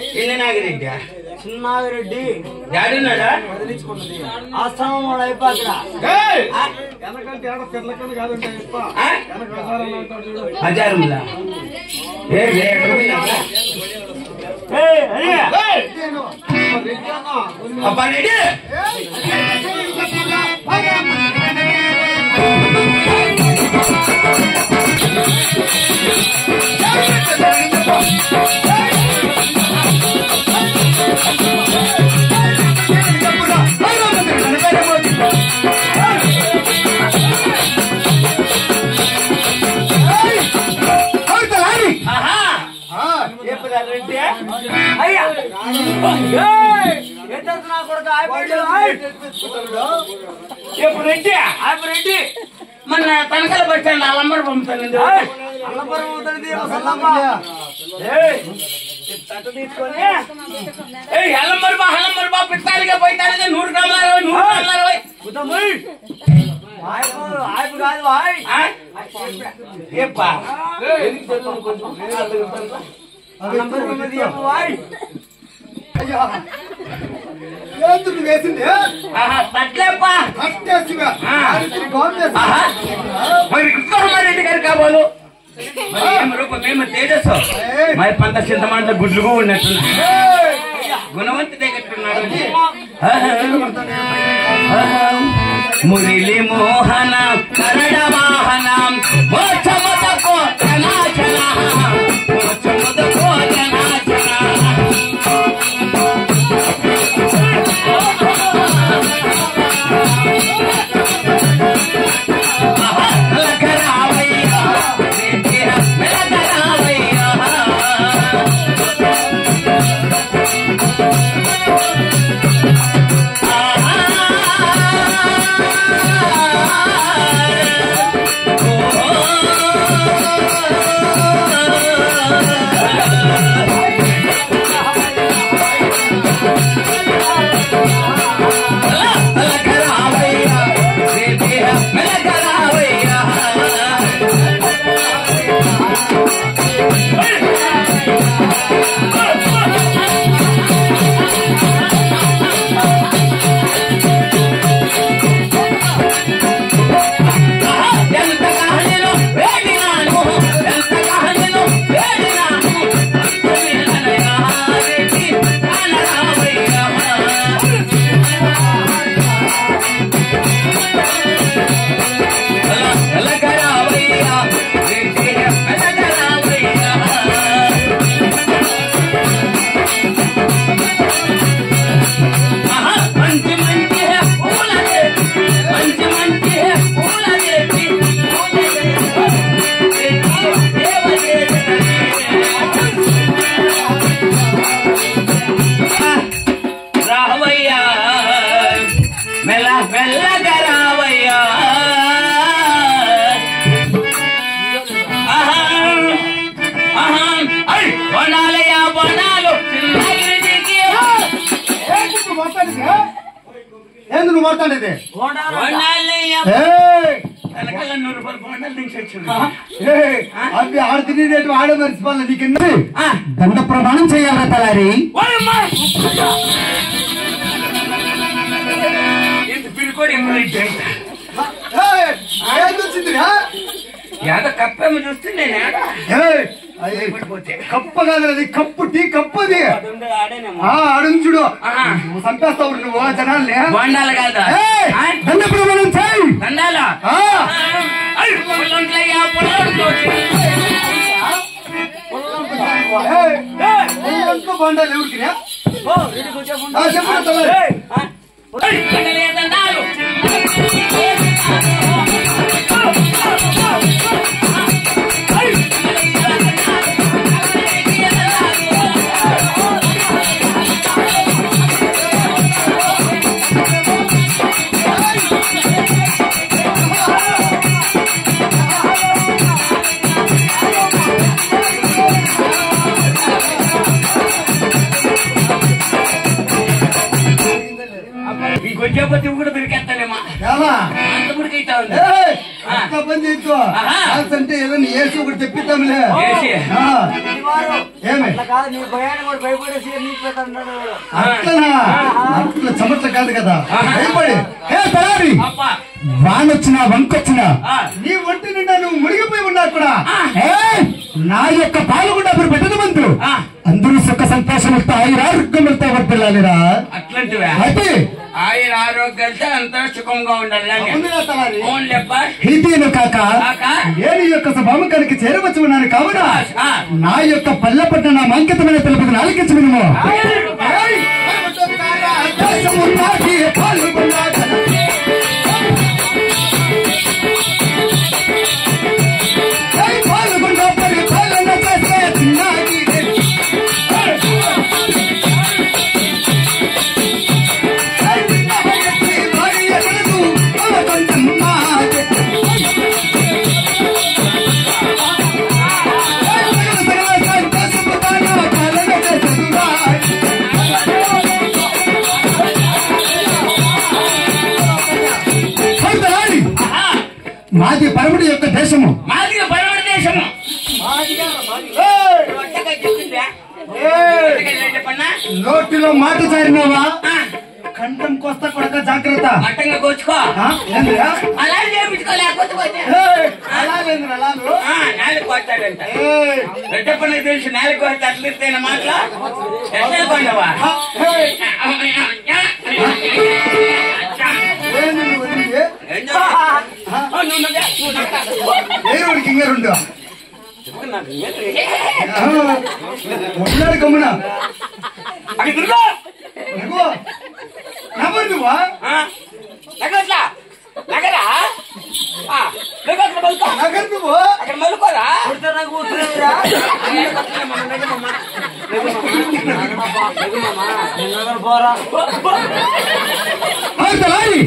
చిన్ననాగిరెడ్డి చిన్నాగిరెడ్డి డాడీనాడా ఆశ్రమం వాడు అయిపోతున్నా హజారులా అబ్బా రెడ్డి రెడ్డి మన తనకల పట్టాను అల్లమ్మరు పంపుతాను తీసుకొని హల్లమ్మరు బా పిస్తాలిగా పోయితారుగా 100 గ్రాములు 100 వేసింది రెడ్డి గారు కావాలి మేము తేజస్సు మరి పంత చింతమంట గుడ్లుగా ఉన్నట్టున్నా గుణవంతుడే కట్టున్నాడు మురళి మోహన కరడ వాహన మోక్షముదకో జనాచన మోక్షముదకో జనాచన నువ్వు మాట్లాడేది అవి ఆడ తినేటి ఆడ మర్చిపోవాలి నీకెందు దండ ప్రమాణం చేయాలా తలారి కప్పేమో చూస్తే నేను కప్ప కాదు అది కప్పు టీ కప్పది ఆడుంచుడు సంపేస్తావు నువ్వు జనాల్ని వండాలి కాదా దండ ప్రమాణం చేయి దండాలా బండాలు ఎవరికి దండాలు ఇంకొంచెం కూడా దొరికేస్తానేమా అంత ముడికైతా ఉంది పని చేయొచ్చు అంటే ఏదైనా ఏసీ ఒకటి తెప్పిద్దాంలే ఏసీ. ఏమి అట్లా కాదు నీ భయాన్ని కూడా భయపడేసి నీకు పెట్టన్నాడు అట్లనా అట్లా చెమట్ల కాదు కదా భయపడి ఏ తలారి అబ్బా వానొచ్చినా వంకొచ్చినా ఆ. నీ ఒంటి నిండా నువ్వు మునిగిపోయి ఉన్నా కూడా నా యొక్క పాలు కూడా అప్పుడు పెట్టదు మందు ఆ. అందరూ సుఖ సంతోషములతో ఆయురారోగ్యములతో వర్తిల్లాలిరా అట్లాంటివా అయితే ఆయన ఆరోగ్యాలతో అంతా సుఖంగా ఉండాలి అవునురా తలారి. ఓన్లేప్పా ఇదేను కాక కాకా? నేను ఈ యొక్క సభాముఖానికి చేరవచ్చు ఉన్నాను కావున ఆ. నా యొక్క పల్లెపట్ల నా అంకితమైన తెలుపుది నాలుగించు వినుము. ఏయ్! దేశము నాకి పాల్గొన్నాడు. ఏయ్ పాల్గొన్న పరిపాలన చేసే చిన్నారి. ఏయ్ చిన్నహయ్యకి భార్య కలదు, అవ కొంచెం నాకే. మాది పరముడి యొక్క దేశము. మాది పరమణ దేశము చెప్పన్నా నోటిలో మాట జారినావా కంఠం కొస్తా కొడక జాగ్రత్త. మట్టంగా కోచుకో ఏందిరా? అలా చేయించుకోలేకపోతే ఏయ్, అలా లేదురా, అలాను. నేలకు కోస్తాడంట ఏయ్, రెడ్డప్పనికి తెలుసు నేలకు కోస్తే అట్లిస్తేన మాటలు ఎట్లా కొండవా ఏయ్, ఏంది నువ్వు వదిలింది? ఏరుడికి ఇంక రెండు ఉన్నాడు గమ్మున నువ్వు నవ్వరు నువ్వా నగరా నగరు నువ్వు అక్కడ మలుకోరా నాకు కూర్చున్నావురా తలారి